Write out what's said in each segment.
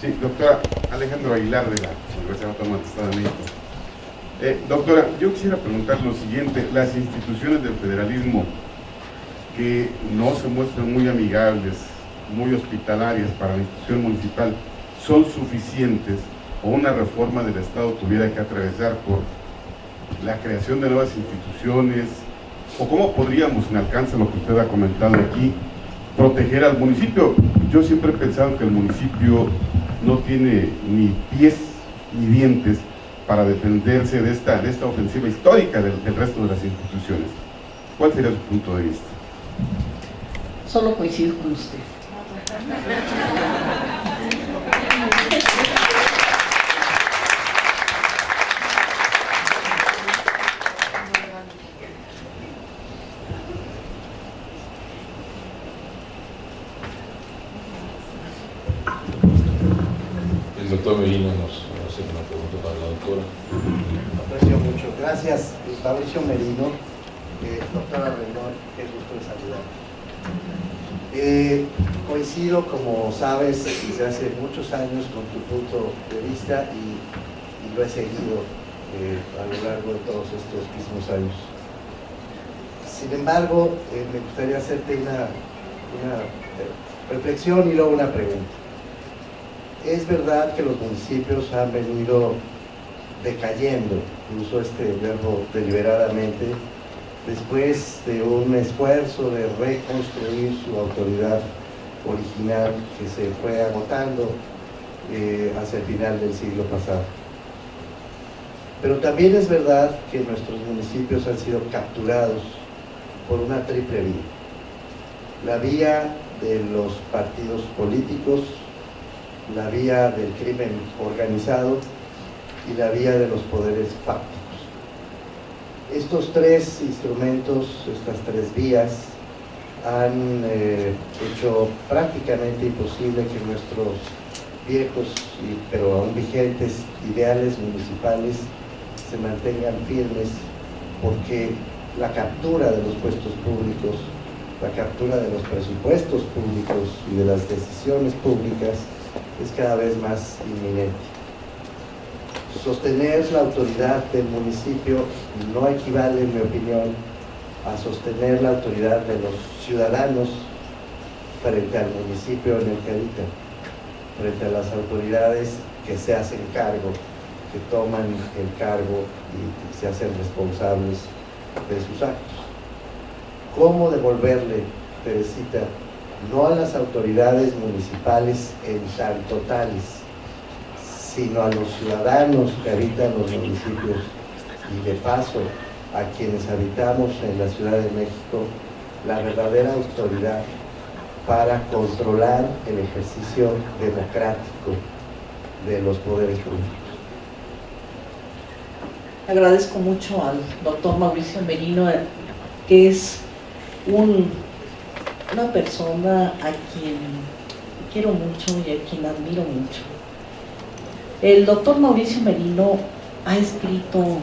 Sí, doctora Alejandro Aguilar de la Universidad Autónoma del Estado de México. Doctora, yo quisiera preguntar lo siguiente: las instituciones del federalismo que no se muestran muy amigables, muy hospitalarias para la institución municipal, ¿son suficientes o una reforma del Estado tuviera que atravesar por la creación de nuevas instituciones? ¿O cómo podríamos, en alcance a lo que usted ha comentado aquí, proteger al municipio? Yo siempre he pensado que el municipio no tiene ni pies ni dientes para defenderse de esta ofensiva histórica del resto de las instituciones. ¿Cuál sería su punto de vista? Solo coincido con usted. El doctor Merino nos hace una pregunta para la doctora. Aprecio mucho. Gracias, Mauricio Merino. Doctora Rendón, qué gusto de saludar. Coincido, como sabes, desde hace muchos años con tu punto de vista y lo he seguido a lo largo de todos estos mismos años. Sin embargo, me gustaría hacerte una reflexión y luego una pregunta. Es verdad que los municipios han venido decayendo, uso este verbo deliberadamente, después de un esfuerzo de reconstruir su autoridad original que se fue agotando hacia el final del siglo pasado. Pero también es verdad que nuestros municipios han sido capturados por una triple vía: la vía de los partidos políticos, la vía del crimen organizado y la vía de los poderes fácticos. Estos tres instrumentos, estas tres vías, han hecho prácticamente imposible que nuestros viejos, pero aún vigentes, ideales municipales se mantengan firmes, porque la captura de los puestos públicos, la captura de los presupuestos públicos y de las decisiones públicas es cada vez más inminente. Sostener la autoridad del municipio no equivale, en mi opinión, a sostener la autoridad de los ciudadanos frente al municipio en el que habitan, frente a las autoridades que se hacen cargo, que toman el cargo y se hacen responsables de sus actos. ¿Cómo devolverle, Teresita, no a las autoridades municipales en tanto tales, sino a los ciudadanos que habitan los municipios y de paso a quienes habitamos en la Ciudad de México, la verdadera autoridad para controlar el ejercicio democrático de los poderes públicos? Agradezco mucho al doctor Mauricio Merino, que es una persona a quien quiero mucho y a quien admiro mucho. El doctor Mauricio Merino ha escrito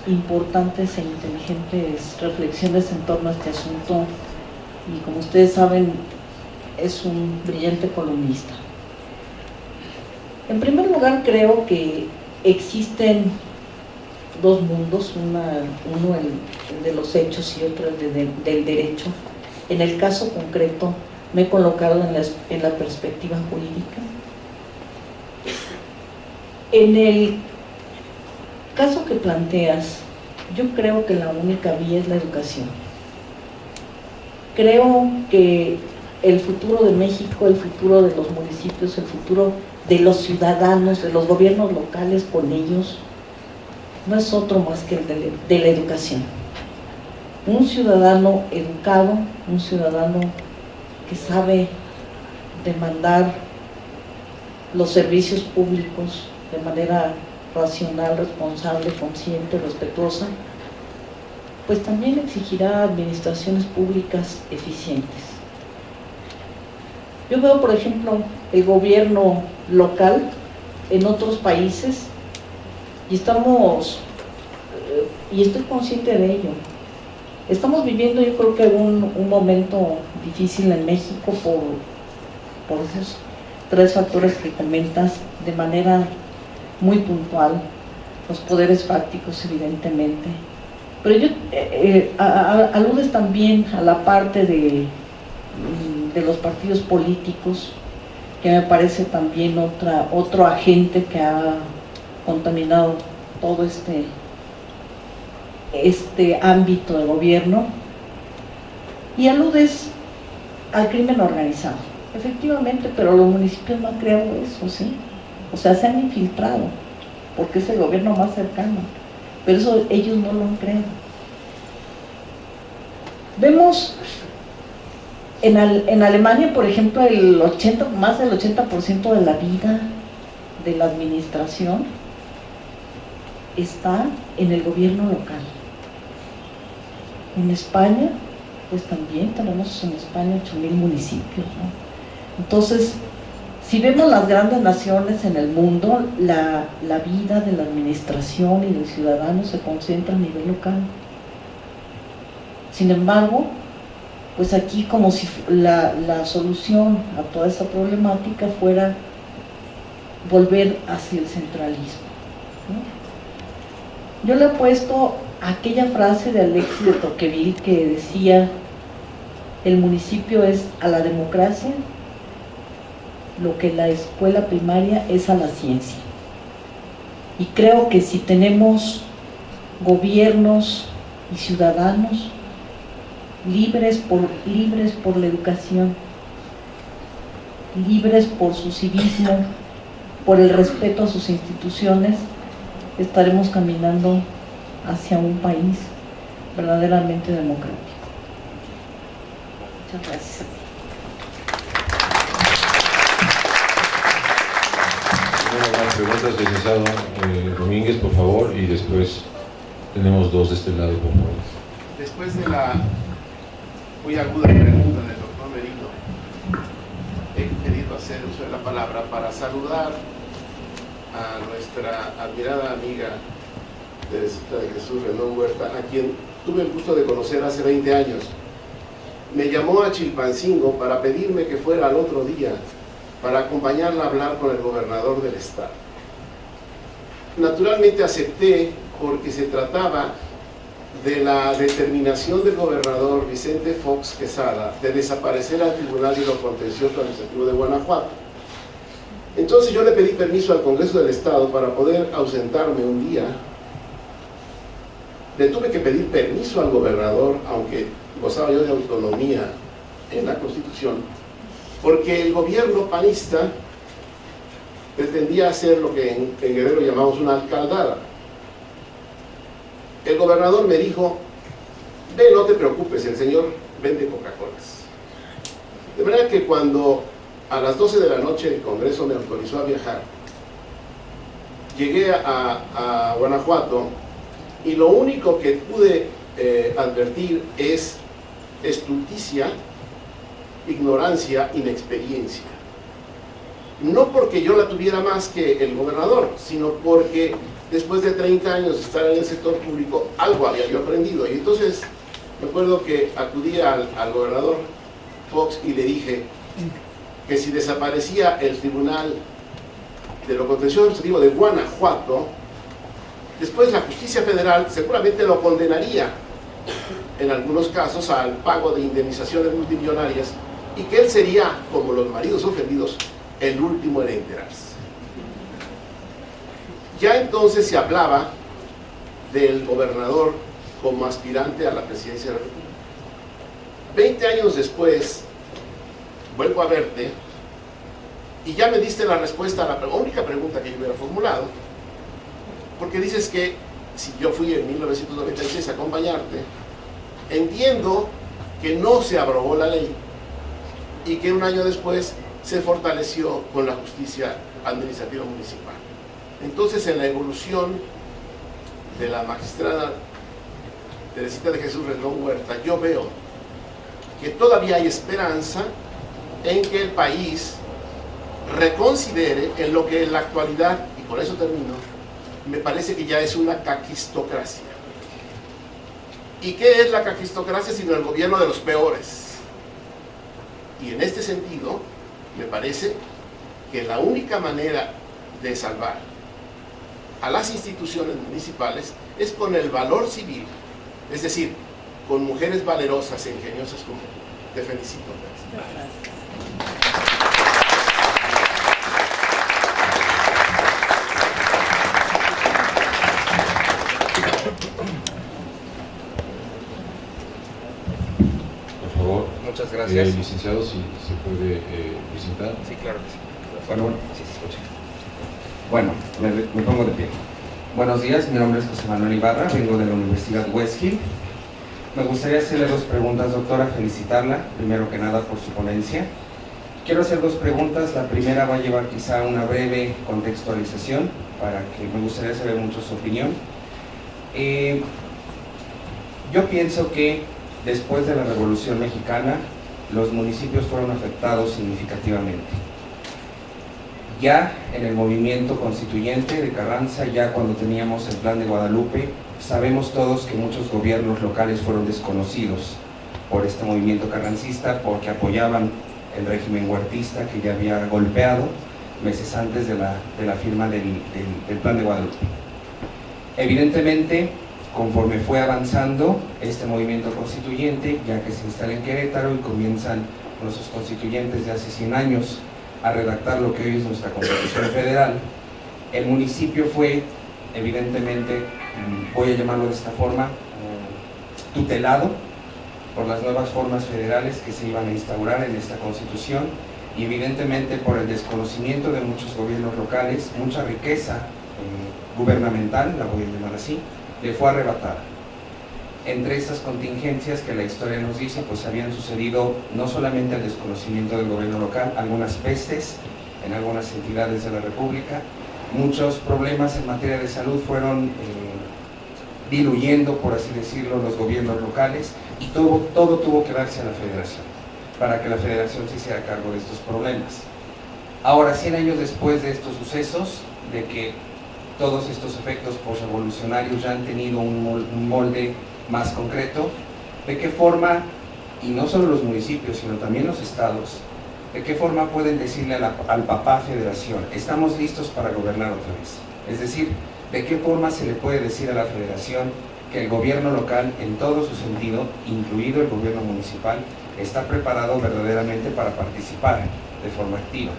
importantes e inteligentes reflexiones en torno a este asunto y, como ustedes saben, es un brillante columnista. En primer lugar, creo que existen dos mundos, uno el de los hechos y otro el del derecho. En el caso concreto me he colocado en la perspectiva jurídica. En el caso que planteas, yo creo que la única vía es la educación. Creo que el futuro de México, el futuro de los municipios, el futuro de los ciudadanos, de los gobiernos locales con ellos, no es otro más que el de la educación. Un ciudadano educado, un ciudadano que sabe demandar los servicios públicos de manera racional, responsable, consciente, respetuosa, pues también exigirá administraciones públicas eficientes. Yo veo, por ejemplo, el gobierno local en otros países y estoy consciente de ello. Estamos viviendo, yo creo que un momento difícil en México por esos tres factores que comentas de manera muy puntual, los poderes fácticos evidentemente, pero yo aludes también a la parte de los partidos políticos, que me parece también otro agente que ha contaminado todo este ámbito de gobierno, y aludes al crimen organizado, efectivamente, pero los municipios no han creado eso, ¿sí? O sea, se han infiltrado, porque es el gobierno más cercano, pero eso ellos no lo han creado. Vemos en Alemania, por ejemplo, más del 80% de la vida de la administración está en el gobierno local. En España, pues también tenemos en España 8,000 municipios, ¿no? Entonces, si vemos las grandes naciones en el mundo, la vida de la administración y del ciudadano se concentra a nivel local. Sin embargo, pues aquí como si la solución a toda esa problemática fuera volver hacia el centralismo, ¿no? Yo le he puesto aquella frase de Alexis de Tocqueville que decía: el municipio es a la democracia lo que la escuela primaria es a la ciencia. Y creo que si tenemos gobiernos y ciudadanos libres por la educación, libres por su civismo, por el respeto a sus instituciones, estaremos caminando hacia un país verdaderamente democrático. Muchas gracias. Las preguntas, licenciado Domínguez, por favor, y después tenemos dos de este lado, por favor. Después de la muy aguda pregunta del doctor Merino, he querido hacer uso de la palabra para saludar a nuestra admirada amiga Teresita de Jesús Rendón Huerta, a quien tuve el gusto de conocer hace 20 años. Me llamó a Chilpancingo para pedirme que fuera al otro día para acompañarla a hablar con el gobernador del estado. Naturalmente acepté, porque se trataba de la determinación del gobernador Vicente Fox Quesada de desaparecer al Tribunal de lo Contencioso Administrativo de Guanajuato. Entonces yo le pedí permiso al Congreso del Estado para poder ausentarme un día. Le tuve que pedir permiso al gobernador, aunque gozaba yo de autonomía en la Constitución, porque el gobierno panista pretendía hacer lo que en Guerrero llamamos una alcaldada. El gobernador me dijo: ve, no te preocupes, el señor vende Coca-Colas. De manera que cuando a las 12 de la noche el Congreso me autorizó a viajar, llegué a Guanajuato, y lo único que pude advertir es estulticia, ignorancia, inexperiencia. No porque yo la tuviera más que el gobernador, sino porque después de 30 años de estar en el sector público, algo había yo aprendido. Y entonces me acuerdo que acudí al gobernador Fox y le dije que si desaparecía el Tribunal de lo Contencioso Administrativo de Guanajuato, después la justicia federal seguramente lo condenaría en algunos casos al pago de indemnizaciones multimillonarias, y que él sería, como los maridos ofendidos, el último en enterarse. Ya entonces se hablaba del gobernador como aspirante a la presidencia de la República. 20 años después, vuelvo a verte y ya me diste la respuesta a la única pregunta que yo hubiera formulado, porque dices que si yo fui en 1996 a acompañarte, entiendo que no se abrogó la ley y que un año después se fortaleció con la justicia administrativa municipal. Entonces, en la evolución de la magistrada Teresita de Jesús Rendón Huerta, yo veo que todavía hay esperanza en que el país reconsidere en lo que en la actualidad, y por eso termino, me parece que ya es una caquistocracia. ¿Y qué es la caquistocracia sino el gobierno de los peores? Y en este sentido, me parece que la única manera de salvar a las instituciones municipales es con el valor civil, es decir, con mujeres valerosas e ingeniosas como tú. Te felicito. Por favor, Muchas gracias. licenciado, si se puede presentar. Sí, claro que sí. Bueno, Sí, se escucha. bueno, me pongo de pie. Buenos días, mi nombre es José Manuel Ibarra, vengo de la Universidad West Hill. Me gustaría hacerle dos preguntas, doctora, felicitarla, primero que nada, por su ponencia. Quiero hacer dos preguntas, la primera va a llevar quizá una breve contextualización, para que me gustaría saber mucho su opinión. Yo pienso que después de la Revolución Mexicana, los municipios fueron afectados significativamente. Ya en el movimiento constituyente de Carranza, ya cuando teníamos el Plan de Guadalupe, sabemos todos que muchos gobiernos locales fueron desconocidos por este movimiento carrancista porque apoyaban el régimen huertista que ya había golpeado meses antes de la firma del Plan de Guadalupe. Evidentemente, conforme fue avanzando este movimiento constituyente, ya que se instala en Querétaro y comienzan nuestros constituyentes de hace 100 años a redactar lo que hoy es nuestra Constitución Federal, el municipio fue, evidentemente, voy a llamarlo de esta forma, tutelado por las nuevas formas federales que se iban a instaurar en esta Constitución y evidentemente por el desconocimiento de muchos gobiernos locales, mucha riqueza gubernamental, la voy a llamar así, le fue arrebatada. Entre estas contingencias que la historia nos dice, pues habían sucedido no solamente el desconocimiento del gobierno local, algunas pestes en algunas entidades de la República, muchos problemas en materia de salud fueron diluyendo, por así decirlo, los gobiernos locales y todo tuvo que darse a la federación, para que la federación se hiciera cargo de estos problemas. Ahora, 100 años después de estos sucesos, de que todos estos efectos postrevolucionarios ya han tenido un molde más concreto, de qué forma, y no solo los municipios, sino también los estados, de qué forma pueden decirle al papá federación, estamos listos para gobernar otra vez. Es decir, de qué forma se le puede decir a la federación que el gobierno local, en todo su sentido, incluido el gobierno municipal, está preparado verdaderamente para participar de forma activa,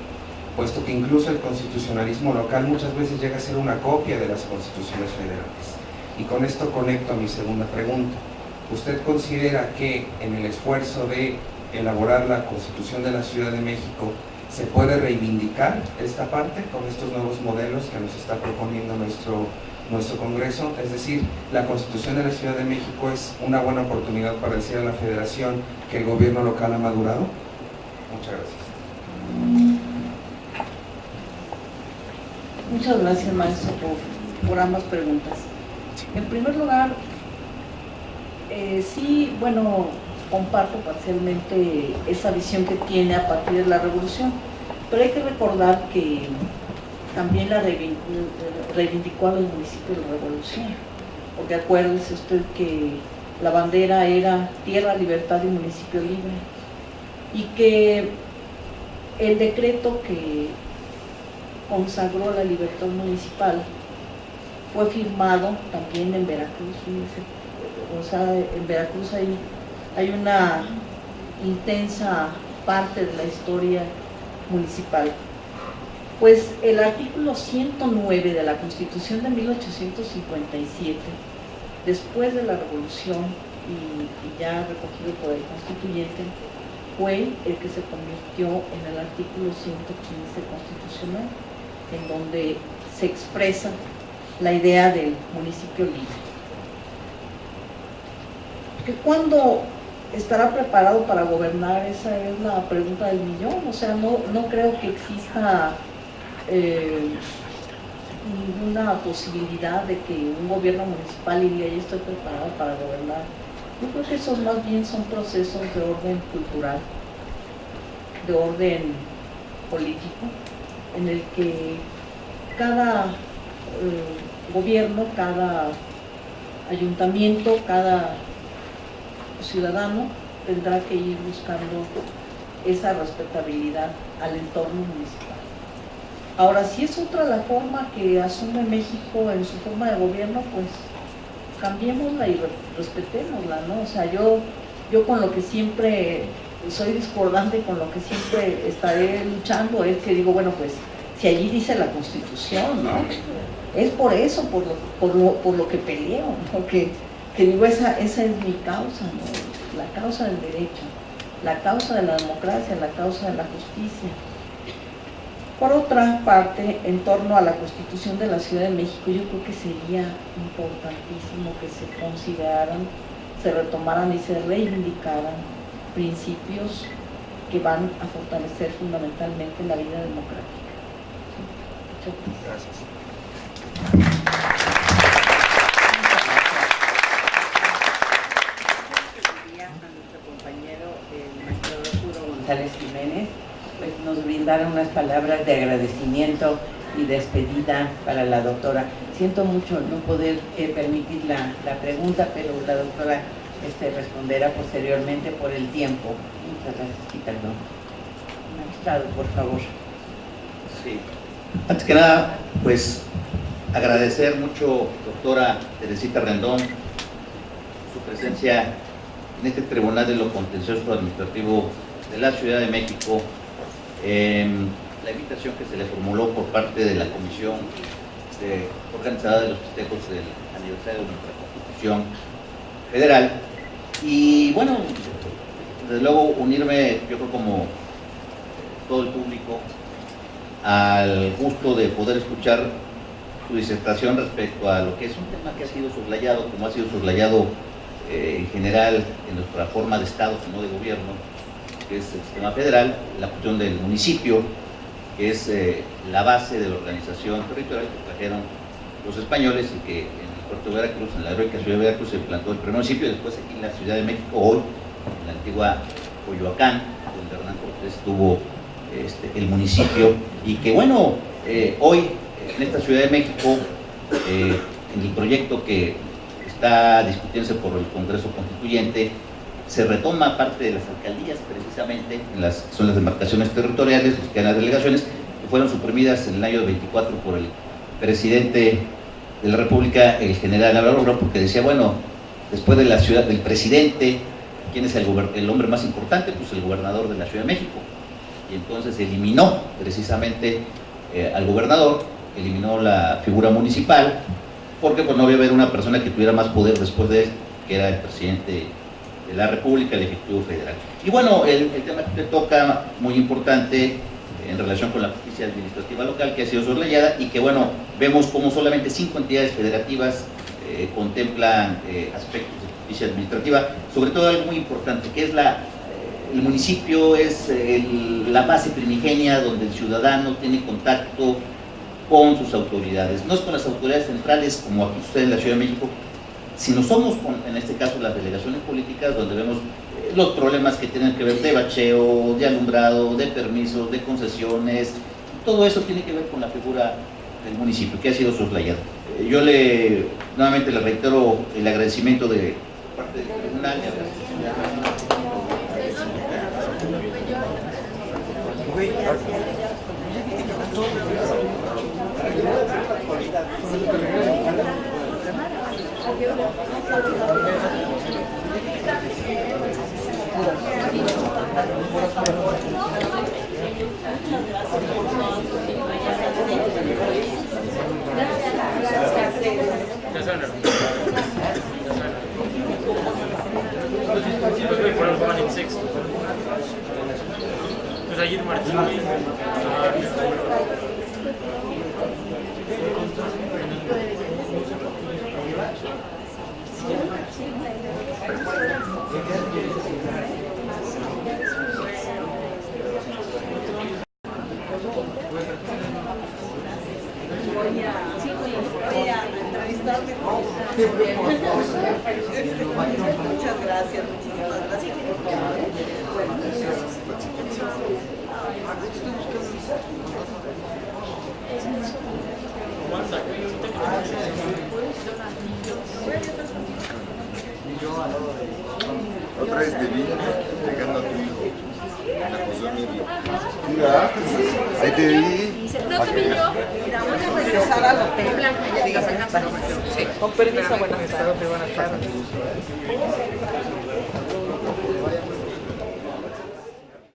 puesto que incluso el constitucionalismo local muchas veces llega a ser una copia de las constituciones federales. Y con esto conecto a mi segunda pregunta. ¿Usted considera que en el esfuerzo de elaborar la Constitución de la Ciudad de México se puede reivindicar esta parte con estos nuevos modelos que nos está proponiendo nuestro Congreso? Es decir, la Constitución de la Ciudad de México es una buena oportunidad para decir a la Federación que el gobierno local ha madurado. Muchas gracias. Muchas gracias, maestro, por ambas preguntas. En primer lugar, sí, bueno, comparto parcialmente esa visión que tiene a partir de la revolución, pero hay que recordar que también la reivindicó a los municipios de la revolución, porque acuérdese usted que la bandera era tierra, libertad y municipio libre, y que el decreto que consagró la libertad municipal fue firmado también en Veracruz. O sea, en Veracruz hay una intensa parte de la historia municipal. Pues el artículo 109 de la Constitución de 1857, después de la Revolución y ya recogido por el Constituyente, fue el que se convirtió en el artículo 115 constitucional, en donde se expresa la idea del municipio libre. Que ¿cuándo estará preparado para gobernar? Esa es la pregunta del millón. O sea, no creo que exista ninguna posibilidad de que un gobierno municipal diga ya estoy preparado para gobernar. Yo creo que esos más bien son procesos de orden cultural, de orden político, en el que cada gobierno, cada ayuntamiento, cada ciudadano tendrá que ir buscando esa respetabilidad al entorno municipal. Ahora, si es otra la forma que asume México en su forma de gobierno, pues cambiémosla y respetémosla, ¿no? O sea, yo con lo que siempre soy discordante, con lo que siempre estaré luchando, es que digo, bueno, pues si allí dice la Constitución, ¿no? Es por eso, por lo que peleo, ¿no? Que digo, esa es mi causa, ¿no? La causa del derecho, la causa de la democracia, la causa de la justicia. Por otra parte, en torno a la Constitución de la Ciudad de México, yo creo que sería importantísimo que se consideraran, se retomaran y se reivindicaran principios que van a fortalecer fundamentalmente la vida democrática. Gracias. A nuestro compañero, el maestro Arturo González Jiménez, pues nos brindaron unas palabras de agradecimiento y despedida para la doctora. Siento mucho no poder permitir la pregunta, pero la doctora responderá posteriormente por el tiempo. Muchas gracias y perdón. Magistrado, por favor. Sí. Antes que nada, pues agradecer mucho, doctora Teresita Rendón, su presencia en este Tribunal de lo Contencioso Administrativo de la Ciudad de México, la invitación que se le formuló por parte de la Comisión organizada de los festejos del aniversario de nuestra Constitución Federal. Y bueno, desde luego unirme, yo creo como todo el público, al gusto de poder escuchar su disertación respecto a lo que es un tema que ha sido soslayado, como ha sido soslayado en general en nuestra forma de Estado, no de gobierno, que es el sistema federal, la cuestión del municipio, que es la base de la organización territorial que trajeron los españoles y que en el puerto de Veracruz, en la heroica ciudad de Veracruz, se plantó el primer municipio, y después aquí en la Ciudad de México, hoy, en la antigua Coyoacán, donde Hernán Cortés tuvo el municipio, y que bueno, hoy en esta Ciudad de México, en el proyecto que está discutiéndose por el Congreso Constituyente, se retoma parte de las alcaldías, precisamente, son las demarcaciones territoriales, que eran las delegaciones, que fueron suprimidas en el año 24 por el presidente de la República, el general Álvaro Obregón, porque decía, bueno, después de la ciudad del presidente, ¿quién es el hombre más importante? Pues el gobernador de la Ciudad de México. Y entonces eliminó precisamente al gobernador, eliminó la figura municipal, porque pues no había haber una persona que tuviera más poder después de él, que era el presidente de la República, el Ejecutivo Federal. Y bueno, el tema que toca, muy importante, en relación con la justicia administrativa local, que ha sido soslayada, y que bueno, vemos como solamente 5 entidades federativas contemplan aspectos de justicia administrativa, sobre todo algo muy importante, que es el municipio es la base primigenia donde el ciudadano tiene contacto con sus autoridades, no es con las autoridades centrales como aquí sucede en la Ciudad de México, sino somos en este caso las delegaciones políticas, donde vemos los problemas que tienen que ver de bacheo, de alumbrado, de permisos, de concesiones. Todo eso tiene que ver con la figura del municipio, que ha sido soslayada. Yo nuevamente le reitero el agradecimiento de parte del tribunal. Pues ayer Martín, Muchas gracias, muchísimas gracias. Otra vez te vi llegando a tu hijo, la acusó Emilio. Mira, ahí te vi. Regresar al hotel. Con permiso, buenas tardes.